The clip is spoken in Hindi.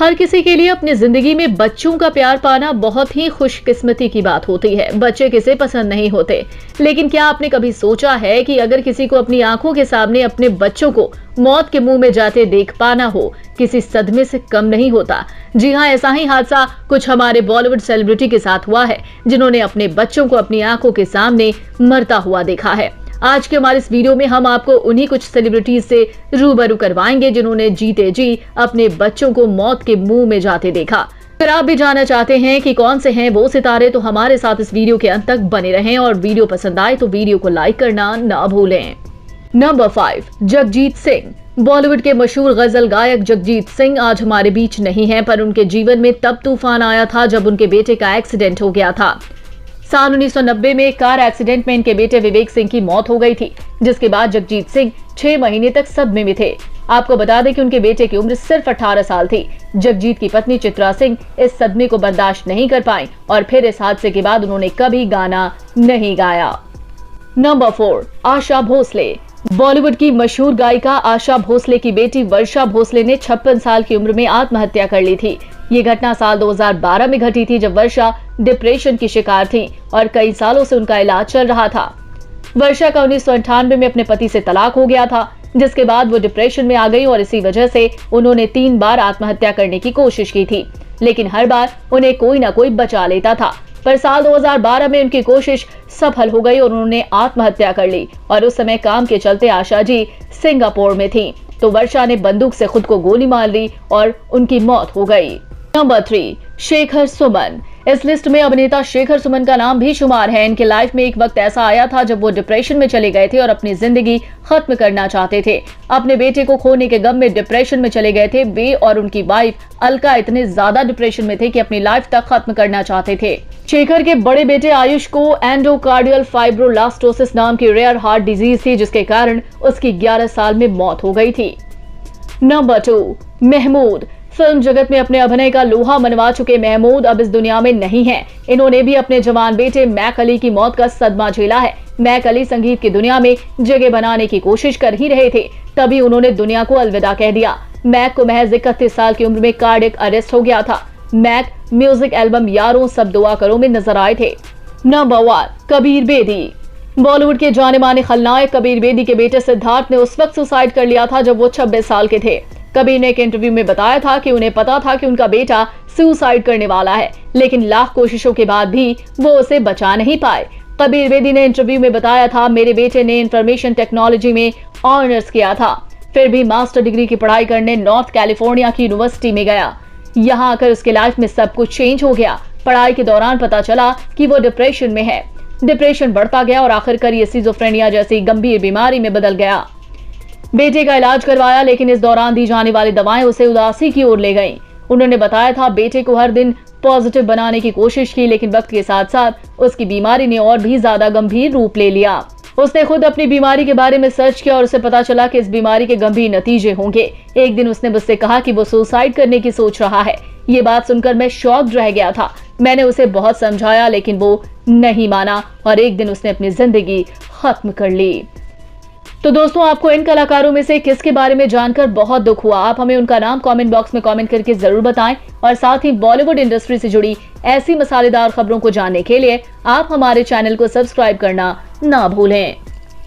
हर किसी के लिए अपनी जिंदगी में बच्चों का प्यार पाना बहुत ही खुशकिस्मती की बात होती है। बच्चे किसे पसंद नहीं होते, लेकिन क्या आपने कभी सोचा है कि अगर किसी को अपनी आंखों के सामने अपने बच्चों को मौत के मुंह में जाते देख पाना हो, किसी सदमे से कम नहीं होता। जी हाँ, ऐसा ही हादसा कुछ हमारे बॉलीवुड सेलिब्रिटी के साथ हुआ है, जिन्होंने अपने बच्चों को अपनी आंखों के सामने मरता हुआ देखा है। आज के हमारे इस वीडियो में हम आपको उन्हीं कुछ सेलिब्रिटीज से रूबरू करवाएंगे जिन्होंने जीते जी अपने बच्चों को मौत के मुंह में जाते देखा। अगर आप भी जानना चाहते हैं कि कौन से हैं वो सितारे, तो हमारे साथ इस वीडियो के अंत तक बने रहें और वीडियो पसंद आए तो वीडियो को लाइक करना ना भूलें। नंबर 5, जगजीत सिंह। बॉलीवुड के मशहूर गजल गायक जगजीत सिंह आज हमारे बीच नहीं है, पर उनके जीवन में तब तूफान आया था जब उनके बेटे का एक्सीडेंट हो गया था। साल 1990 में कार एक्सीडेंट में इनके बेटे विवेक सिंह की मौत हो गई थी, जिसके बाद जगजीत सिंह 6 महीने तक सदमे में थे। आपको बता दें कि उनके बेटे की उम्र सिर्फ 18 साल थी। जगजीत की पत्नी चित्रा सिंह इस सदमे को बर्दाश्त नहीं कर पाई और फिर इस हादसे के बाद उन्होंने कभी गाना नहीं गाया। नंबर 4, आशा भोसले। बॉलीवुड की मशहूर गायिका आशा भोसले की बेटी वर्षा भोसले ने 56 साल की उम्र में आत्महत्या कर ली थी। ये घटना साल 2012 में घटी थी, जब वर्षा डिप्रेशन की शिकार थी और कई सालों से उनका इलाज चल रहा था। वर्षा का 1998 में अपने पति से तलाक हो गया था, जिसके बाद वो डिप्रेशन में आ गई और इसी वजह से उन्होंने 3 बार आत्महत्या करने की कोशिश की थी, लेकिन हर बार उन्हें कोई ना कोई बचा लेता था। पर साल 2012 में उनकी कोशिश सफल हो गई और उन्होंने आत्महत्या कर ली और उस समय काम के चलते आशा जी सिंगापुर में थी, तो वर्षा ने बंदूक से खुद को गोली मार ली और उनकी मौत हो गई। नंबर 3, शेखर सुमन। इस लिस्ट में अभिनेता शेखर सुमन का नाम भी शुमार है। इनके लाइफ में एक वक्त ऐसा आया था जब वो डिप्रेशन में चले गए थे और अपनी जिंदगी खत्म करना चाहते थे। अपने बेटे को खोने के गम में डिप्रेशन में चले गए थे। वे और उनकी वाइफ अलका इतने ज्यादा डिप्रेशन में थे कि अपनी लाइफ तक खत्म करना चाहते थे। शेखर के बड़े बेटे आयुष को एंडोकार्डियल फाइब्रोलास्टोसिस नाम की रेयर हार्ट डिजीज थी, जिसके कारण उसकी 11 साल में मौत हो गई थी। नंबर 2, महमूद। फिल्म जगत में अपने अभिनय का लोहा मनवा चुके महमूद अब इस दुनिया में नहीं हैं। इन्होंने भी अपने जवान बेटे मैक अली की मौत का सदमा झेला है। मैक अली संगीत की दुनिया में जगह बनाने की कोशिश कर ही रहे थे, तभी उन्होंने दुनिया को अलविदा कह दिया। मैक को महज 31 साल की उम्र में कार्डियक अरेस्ट हो गया था। मैक म्यूजिक एल्बम यारों सब दुआ करो में नजर आए थे। नंबर 1, कबीर बेदी। बॉलीवुड के जाने माने खलनायक कबीर बेदी के बेटे सिद्धार्थ ने उस वक्त सुसाइड कर लिया था जब वो 26 साल के थे। कबीर ने एक इंटरव्यू में बताया था कि उन्हें पता था कि उनका बेटा सुसाइड करने वाला है, लेकिन लाख कोशिशों के बाद भी वो उसे बचा नहीं पाए। कबीर बेदी ने इंटरव्यू में बताया था, मेरे बेटे ने इंफॉर्मेशन टेक्नोलॉजी में ऑनर्स किया था, फिर भी मास्टर डिग्री की पढ़ाई करने नॉर्थ कैलिफोर्निया की यूनिवर्सिटी में गया। यहाँ आकर उसके लाइफ में सब कुछ चेंज हो गया। पढ़ाई के दौरान पता चला कि वो डिप्रेशन में है। डिप्रेशन बढ़ता गया और आखिरकार ये सिजोफ्रेनिया जैसी गंभीर बीमारी में बदल गया। बेटे का इलाज करवाया, लेकिन इस दौरान दी जाने वाली दवाएं उसे उदासी की ओर ले गईं। उन्होंने बताया था, बेटे को हर दिन पॉजिटिव बनाने की कोशिश की, लेकिन वक्त के साथ साथ उसकी बीमारी ने और भी ज्यादा गंभीर रूप ले लिया। उसने खुद अपनी बीमारी के बारे में सर्च किया और उसे पता चला कि इस बीमारी के गंभीर नतीजे होंगे। एक दिन उसने मुझसे कहा कि वो सुसाइड करने की सोच रहा है। ये बात सुनकर मैं शॉक्ड रह गया था। मैंने उसे बहुत समझाया, लेकिन वो नहीं माना और एक दिन उसने अपनी जिंदगी खत्म कर ली। तो दोस्तों, आपको इन कलाकारों में से किसके बारे में जानकर बहुत दुख हुआ? आप हमें उनका नाम कमेंट बॉक्स में कमेंट करके जरूर बताएं और साथ ही बॉलीवुड इंडस्ट्री से जुड़ी ऐसी मसालेदार खबरों को जानने के लिए आप हमारे चैनल को सब्सक्राइब करना ना भूलें।